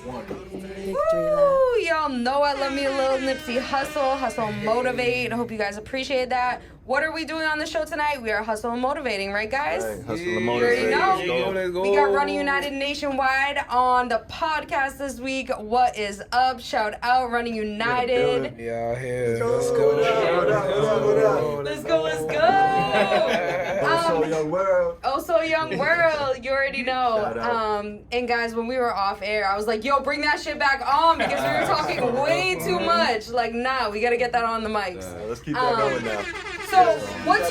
Woo! Y'all know I love me a little Nipsey hustle motivate. I hope you guys appreciate that. What are we doing on the show tonight? We are hustle and motivating, right, guys? Hey, hustle and You motivate. already know. Let's go. We got Running United Nationwide on the podcast this week. What is up? Shout out Running United. Yeah, here. Let's go. Let's go. Oh, so young world. Oh, so young world. You already know. And guys, when we were off air, I was like, yo, bring that shit back on because we were talking way too much. Like, nah, we got to get that on the mics. Let's keep that going now. So what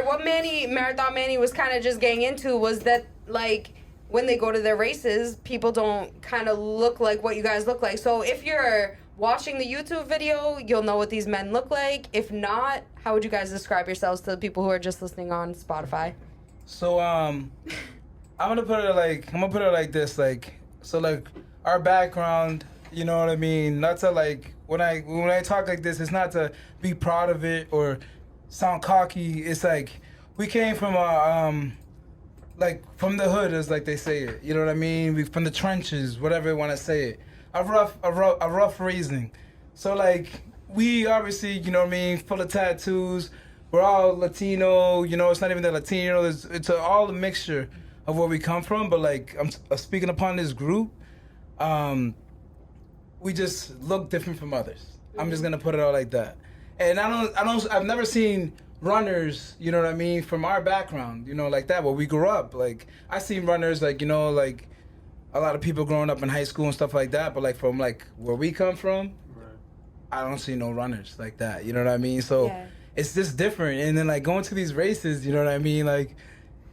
what Marathon Manny was kind of just getting into was that, like, when they go to their races, people don't kind of look like what you guys look like. So if you're watching the YouTube video, you'll know what these men look like. If not, how would you guys describe yourselves to the people who are just listening on Spotify? So I'm gonna put it like this, our background, you know what I mean? Not to like when I talk like this, it's not to be proud of it or sound cocky. It's like we came from from the hood, as like they say it. You know what I mean? We from the trenches, whatever you want to say it. A rough raising. So like we obviously, you know what I mean, full of tattoos. We're all Latino. You know, it's not even the Latino. It's all a mixture of where we come from. But like I'm speaking upon this group, we just look different from others. I'm just gonna put it out like that. And I've never seen runners, you know what I mean, from our background, you know, like that, where we grew up. Like I seen runners, like, you know, like a lot of people growing up in high school and stuff like that, but like from like where we come from, I don't see no runners like that, you know what I mean? So it's just different. And then like going to these races, you know what I mean? Like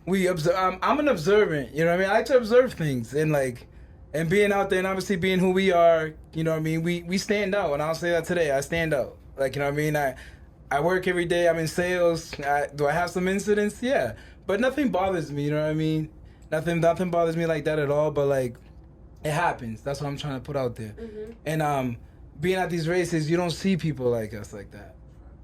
we observe, I'm an observant, you know what I mean? I like to observe things and being out there and obviously being who we are, you know what I mean? We stand out, and I'll say that today, I stand out. Like, you know what I mean? I work every day, I'm in sales. Do I have some incidents? Yeah. But nothing bothers me, you know what I mean? Nothing bothers me like that at all, but like, it happens. That's what I'm trying to put out there. Mm-hmm. And being at these races, you don't see people like us like that.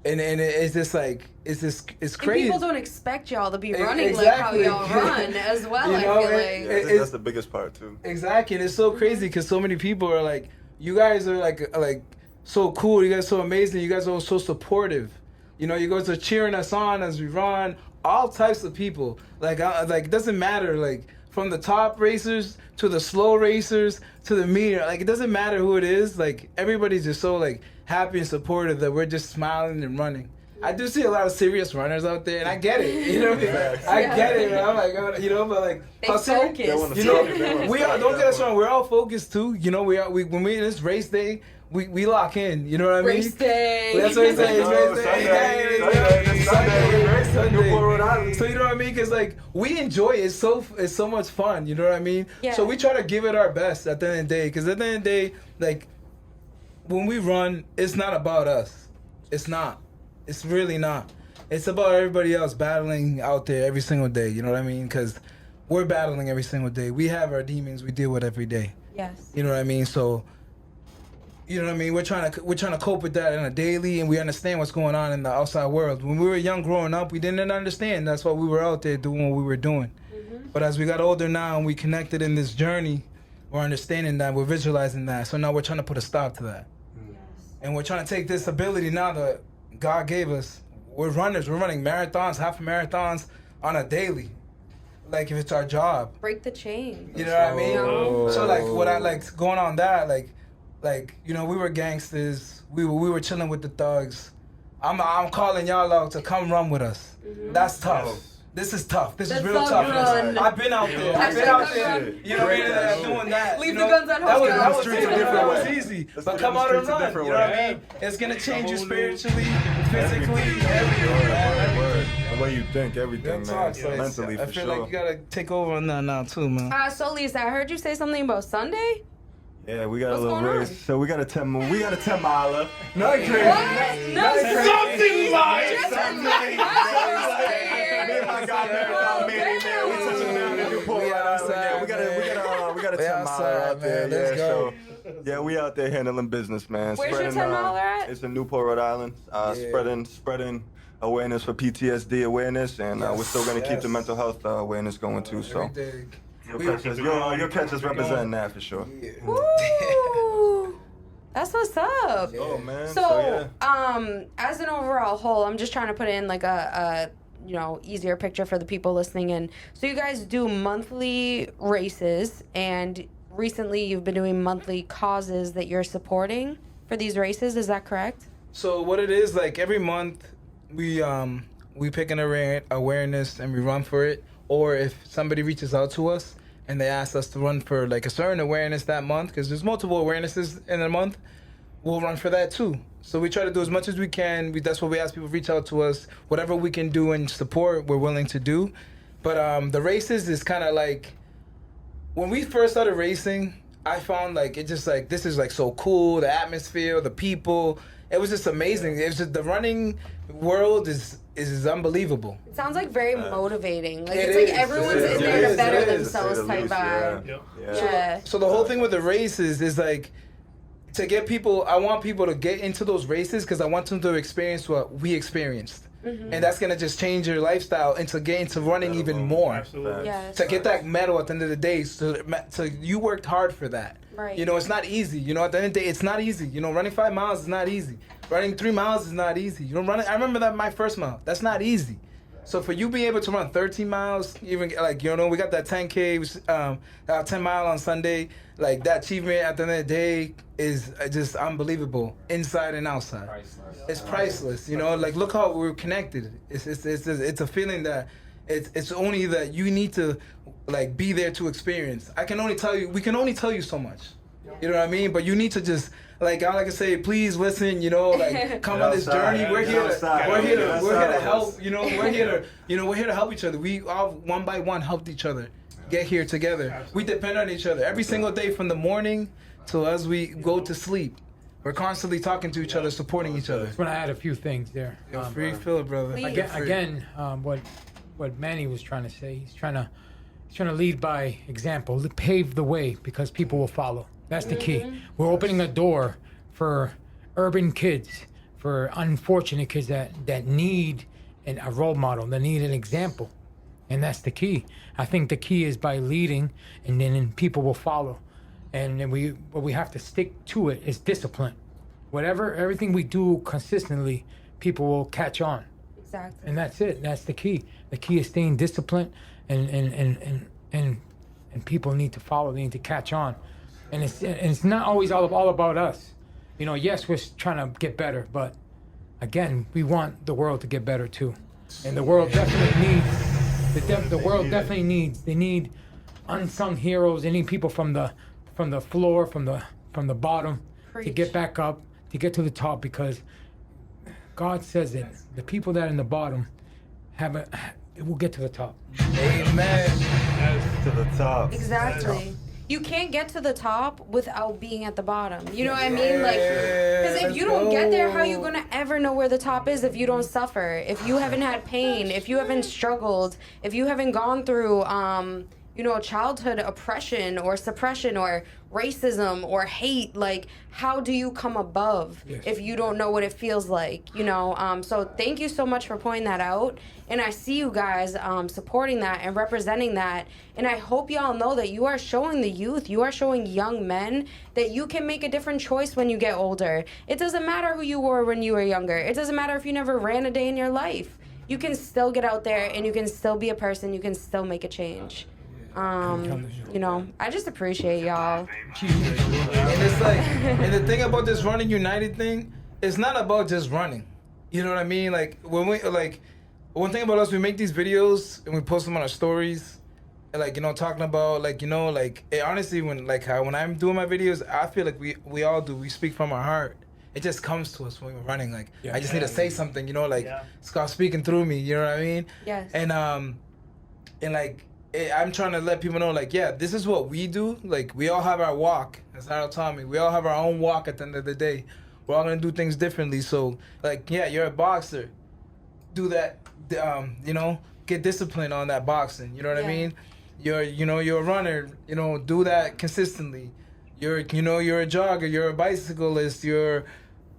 And it's just like, it's crazy. And people don't expect y'all to be running like how y'all run as well, you know, I feel like. That's the biggest part, too. Exactly. And it's so crazy because so many people are like, you guys are like so cool. You guys are so amazing. You guys are so supportive. You know, you guys are cheering us on as we run. All types of people. Like it doesn't matter, like, from the top racers to the slow racers to the medium. Like, it doesn't matter who it is. Like, everybody's just so, like, happy and supportive that we're just smiling and running. I do see a lot of serious runners out there, and I get it. You know what I mean? I get it, man. I'm like, you know, but like, they focus. You know, we are. Don't get us wrong. We're all focused too. You know, we when we in this race day, we lock in. You know what I mean? Race day. That's what it says. Race day. Sunday. So you know what I mean? Because like we enjoy it. It's so much fun. You know what I mean? Yeah. So we try to give it our best at the end of the day. Because at the end of the day, like when we run, it's not about us. It's not. It's really not. It's about everybody else battling out there every single day. You know what I mean? Because we're battling every single day. We have our demons we deal with every day. Yes. You know what I mean? So, you know what I mean? We're trying to cope with that on a daily, and we understand what's going on in the outside world. When we were young growing up, we didn't understand. That's why we were out there doing what we were doing. Mm-hmm. But as we got older now and we connected in this journey, we're understanding that, we're visualizing that. So now we're trying to put a stop to that. Yes. And we're trying to take this ability now that God gave us. We're runners. We're running marathons, half marathons on a daily. Like, if it's our job. Break the chain. You know what I mean? So, like, what I like going on that, like, you know, we were gangsters. We were chilling with the thugs. I'm calling y'all out to come run with us. Mm-hmm. That's tough. This is tough. This is real tough. I've been out there. You know what I mean? Doing that. Leave the guns at home. That was easy. But come out and run. You know what I mean? It's going to change you spiritually, physically, everything. The way you think, everything, man. Mentally, for sure. I feel like you got to take over on that now, too, man. Solice, I heard you say something about Sunday? Yeah, we got a little race. On? So we got a 10 miler. Not crazy. What? Not crazy. Something like something. We got a 10 miler out there. Let's go. Yeah, we out there handling business, man. Where's your 10 miler at? It's in Newport, Rhode Island. Spreading awareness for PTSD awareness, and we're still going to keep the mental health awareness going too. So You'll catch us representing that for sure. Woo! That's what's up. Oh man. So, as an overall whole, I'm just trying to put in like a easier picture for the people listening in. So you guys do monthly races, and recently you've been doing monthly causes that you're supporting for these races. Is that correct? So what it is, like every month we pick an awareness and we run for it. Or if somebody reaches out to us and they ask us to run for like a certain awareness that month, because there's multiple awarenesses in a month, we'll run for that too. So we try to do as much as we can. That's what we ask people to reach out to us. Whatever we can do and support, we're willing to do. But the races is kind of like, when we first started racing, I found like it just like, this is like so cool, the atmosphere, the people. It was just amazing. It was just, the running world is unbelievable. It sounds like very motivating. Like it's like everyone's in there to better themselves type vibe. Yeah. So the whole thing with the races is like, to get people, I want people to get into those races because I want them to experience what we experienced. Mm-hmm. And that's going to just change your lifestyle and to get into running even more. Absolutely. Yes. To get that medal at the end of the day. So you worked hard for that. Right. You know, it's not easy. You know, at the end of the day, it's not easy. You know, running 5 miles is not easy. Running 3 miles is not easy. You know, I remember that my first mile. That's not easy. So for you being able to run 13 miles, even like, you know, we got that 10K, 10 mile on Sunday, like that achievement at the end of the day is just unbelievable, inside and outside. Priceless. It's priceless, you know, like look how we're connected. It's a feeling that it's only that you need to like be there to experience. We can only tell you so much. You know what I mean? But you need to just, like all I can say, please listen, you know, like come on this journey. We're here to help, you know, we're here to help each other. We all one by one helped each other get here together. Absolutely. We depend on each other every single day from the morning till as we go to sleep. We're constantly talking to each other, supporting each other. I just want to add a few things there. Free feel it, brother. Please. Again, what Manny was trying to say, he's trying to lead by example, pave the way because people will follow. That's the key. We're opening a door for urban kids, for unfortunate kids that need a role model, that need an example. And that's the key. I think the key is by leading, and then people will follow. And then what we have to stick to it is discipline. Everything we do consistently, people will catch on. Exactly. And that's it. That's the key. The key is staying disciplined, and people need to follow. They need to catch on. And it's not always all about us. You know, yes, we're trying to get better, but again, we want the world to get better too. And the world definitely needs. They need unsung heroes. They need people from the floor, from the bottom, Preach. to get back up, to get to the top, because God says it. The people that are in the bottom it will get to the top. Amen. To the top. Exactly. You can't get to the top without being at the bottom. You know what I mean? Like, because if you don't get there, how are you going to ever know where the top is if you don't suffer? If you haven't had pain, if you haven't struggled, if you haven't gone through, childhood oppression or suppression or racism or hate, like, how do you come above if you don't know what it feels like, you know? So thank you so much for pointing that out. And I see you guys supporting that and representing that. And I hope y'all know that you are showing the youth, you are showing young men that you can make a different choice when you get older. It doesn't matter who you were when you were younger. It doesn't matter if you never ran a day in your life. You can still get out there and you can still be a person. You can still make a change. I just appreciate y'all. And it's like, and the thing about this Running United thing, it's not about just running. You know what I mean? Like, when one thing about us, we make these videos and we post them on our stories. And like, you know, talking about like, you know, like, honestly, when I'm doing my videos, I feel like we all do. We speak from our heart. It just comes to us when we're running. Like, I just need to say something, you know, like, it's God speaking through me. You know what I mean? Yes. And like, I'm trying to let people know, like, this is what we do. Like, we all have our walk, as Harold taught me. We all have our own walk at the end of the day. We're all going to do things differently. So, like, you're a boxer. Do that, get disciplined on that boxing. You know what I mean? You're a runner. You know, do that consistently. You're a jogger. You're a bicyclist. You're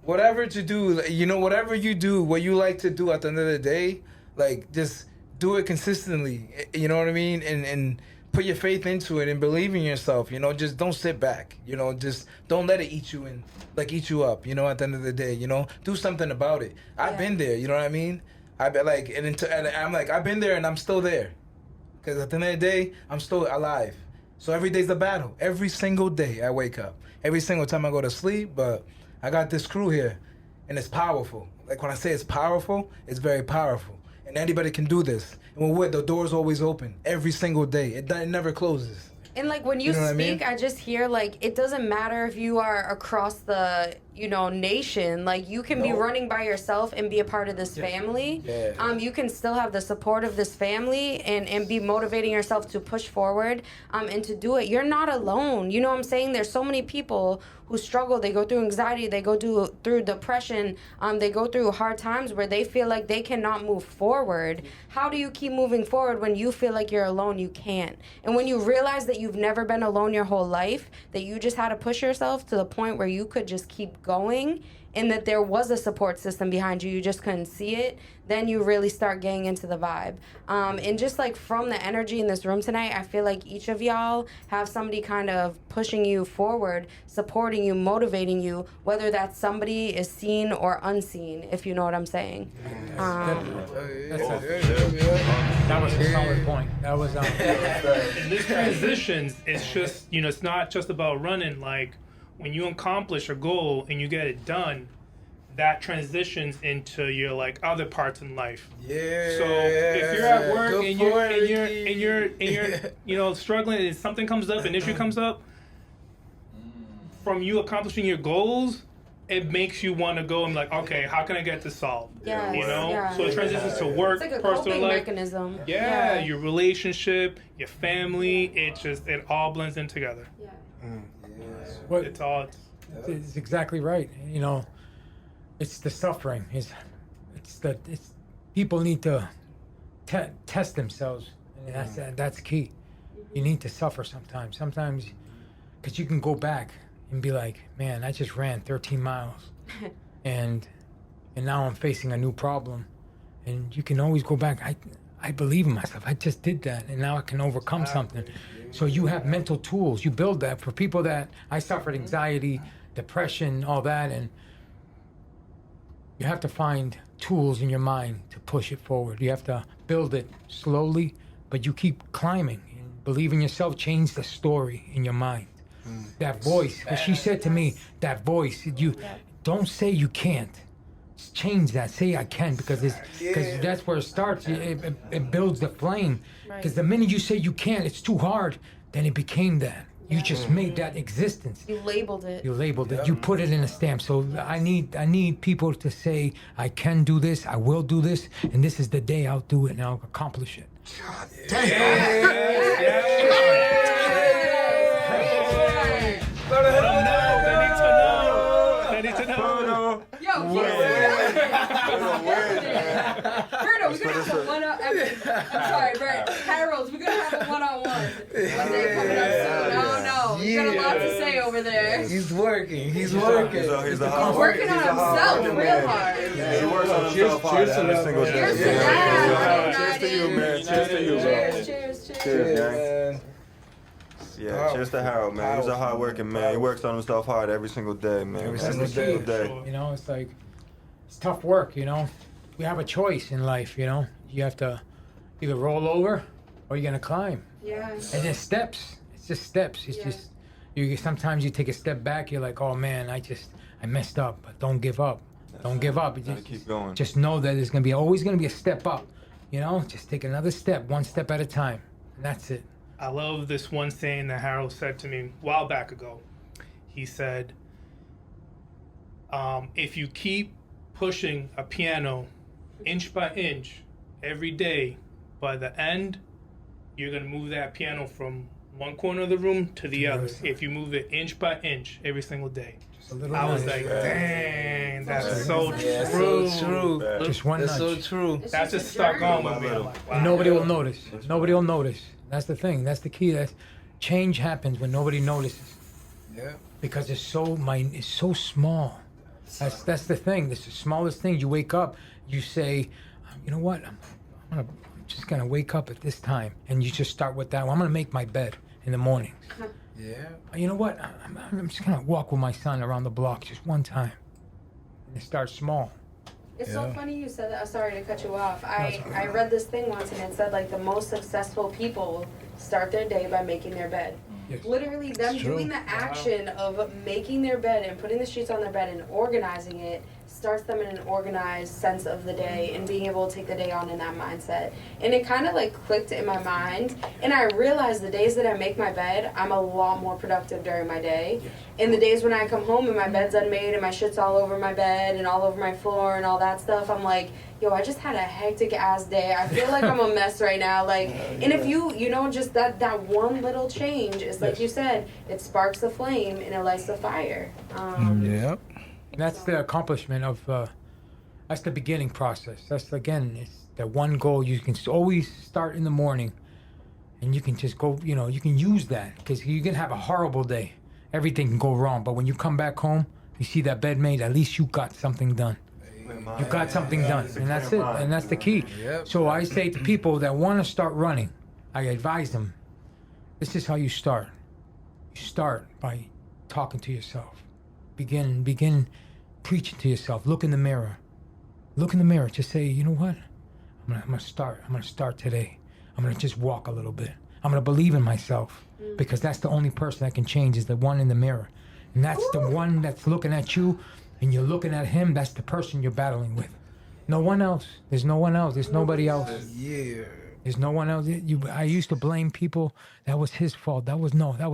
whatever to do. You know, whatever you do, what you like to do at the end of the day, like, just do it consistently, you know what I mean? And put your faith into it and believe in yourself. You know, just don't sit back. You know, just don't let it eat you in, like eat you up. You know, at the end of the day, you know, do something about it. I've been there. You know what I mean? I bet like, and I'm like, I've been there and I'm still there. Because at the end of the day, I'm still alive. So every day's a battle. Every single day I wake up. Every single time I go to sleep. But I got this crew here, and it's powerful. Like when I say it's powerful, it's very powerful. And anybody can do this. And when the door's always open every single day. It never closes. And like when you know what speak, I mean? I just hear like it doesn't matter if you are across the nation. Like you can be running by yourself and be a part of this family. Yeah. You can still have the support of this family and be motivating yourself to push forward and to do it. You're not alone. You know what I'm saying? There's so many people who struggle. They go through anxiety. They go through depression. They go through hard times where they feel like they cannot move forward. How do you keep moving forward when you feel like you're alone? You can't. And when you realize that you've never been alone your whole life, that you just had to push yourself to the point where you could just keep going, and that there was a support system behind you, you just couldn't see it, then you really start getting into the vibe. And just like from the energy in this room tonight, I feel like each of y'all have somebody kind of pushing you forward, supporting you, motivating you, whether that somebody is seen or unseen, if you know what I'm saying. That was a solid point. That was And this transitions, it's just, it's not just about running. Like, when you accomplish a goal and you get it done, that transitions into your like other parts in life. Yeah. So if you're at work Go and for it, you're struggling and something comes up, an issue comes up, from you accomplishing your goals, it makes you want to go and like, okay, how can I get this solved? Yes, So it transitions to work, it's like a personal coping life. mechanism. Yeah, your relationship, your family, it all blends in together. Yeah. what, It's all. it's exactly right. You know, it's the suffering. It's people need to test themselves, and that's key. You need to suffer sometimes. Sometimes, because you can go back and be like, man, I just ran 13 miles, and now I'm facing a new problem, and you can always go back. I believe in myself. I just did that, and now I can overcome something. So you have mental tools. You build that for people that I suffered anxiety, depression, all that, and you have to find tools in your mind to push it forward. You have to build it slowly, but you keep climbing. And believe in yourself. Change the story in your mind. That voice. What she said to me, that voice. You don't say you can't. Change that. Say I can, because that's where it starts. It builds the flame. Because the minute you say you can't, it's too hard. Then it became that. You just made that existence. You labeled it. You put it in a stamp. So I need people to say, I can do this, I will do this, and this is the day I'll do it and I'll accomplish it. They need to know. Yo, Berto, we're gonna have a one-on. I'm sorry, Bert. Harold, we're gonna have a one-on-one. One day coming up soon. No, we got a lot to say over there. He's working. He's a hard Working on himself real hard. He works on himself hard every single day. Cheers to that. Cheers to you, man. Cheers to you, bro. Cheers. Cheers, gang. Yeah, cheers to Harold, man. He's a hard working man. He works on himself hard every single day, man. Every single day. You know, it's like, it's tough work, you know. We have a choice in life, you know. You have to either roll over or you're going to climb. Yeah. And there's steps. It's just steps. It's just, sometimes you take a step back, you're like, oh man, I messed up. But don't give up. Don't give up. Gotta keep going. Just know that there's always going to be a step up. You know, just take another step, one step at a time. And that's it. I love this one saying that Harold said to me a while back ago. He said, if you keep pushing a piano inch by inch every day, by the end, you're going to move that piano from one corner of the room to the other. If you move it inch by inch every single day. I was like, dang, that's so true. So true. Just one That's nudge. so true. That just stuck on with me. I'm like, wow. And nobody will notice. Nobody will notice. That's the thing. That's the key. That change happens when nobody notices. Yeah. Because it's so small. That's the thing. It's the smallest thing. You wake up, you say, you know what? I'm just gonna wake up at this time, and you just start with that. I'm gonna make my bed in the mornings. Yeah. You know what? I'm just gonna walk with my son around the block just one time. And start small. It's so funny you said that. I'm sorry to cut you off. I read this thing once and it said like the most successful people start their day by making their bed. Yes. Literally them doing the action of making their bed and putting the sheets on their bed and organizing it starts them in an organized sense of the day and being able to take the day on in that mindset. And it kind of like clicked in my mind, and I realized the days that I make my bed, I'm a lot more productive during my day. And the days when I come home and my bed's unmade and my shit's all over my bed and all over my floor and all that stuff, I'm like, yo, I just had a hectic ass day. I feel like I'm a mess right now. Like, and if you know, just that one little change is like you said, it sparks the flame and it lights the fire. Yep. And that's the accomplishment of, that's the beginning process. That's, again, it's the one goal. You can always start in the morning and you can just go, you can use that because you can have a horrible day. Everything can go wrong. But when you come back home, you see that bed made, at least you got something done. You got something done. And that's it. And that's the key. So I say to people that want to start running, I advise them, this is how you start. You start by talking to yourself. Begin preaching to yourself. Look in the mirror. Look in the mirror. Just say, you know what? I'm gonna start. I'm gonna start today. I'm gonna just walk a little bit. I'm gonna believe in myself because that's the only person that can change is the one in the mirror, and that's the one that's looking at you, and you're looking at him. That's the person you're battling with. No one else. There's no one else. There's nobody else. Yeah. There's no one else. I used to blame people. That was his fault. That was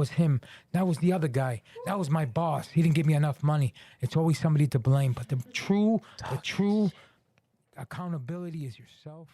him. That was the other guy. That was my boss. He didn't give me enough money. It's always somebody to blame. But the true accountability is yourself.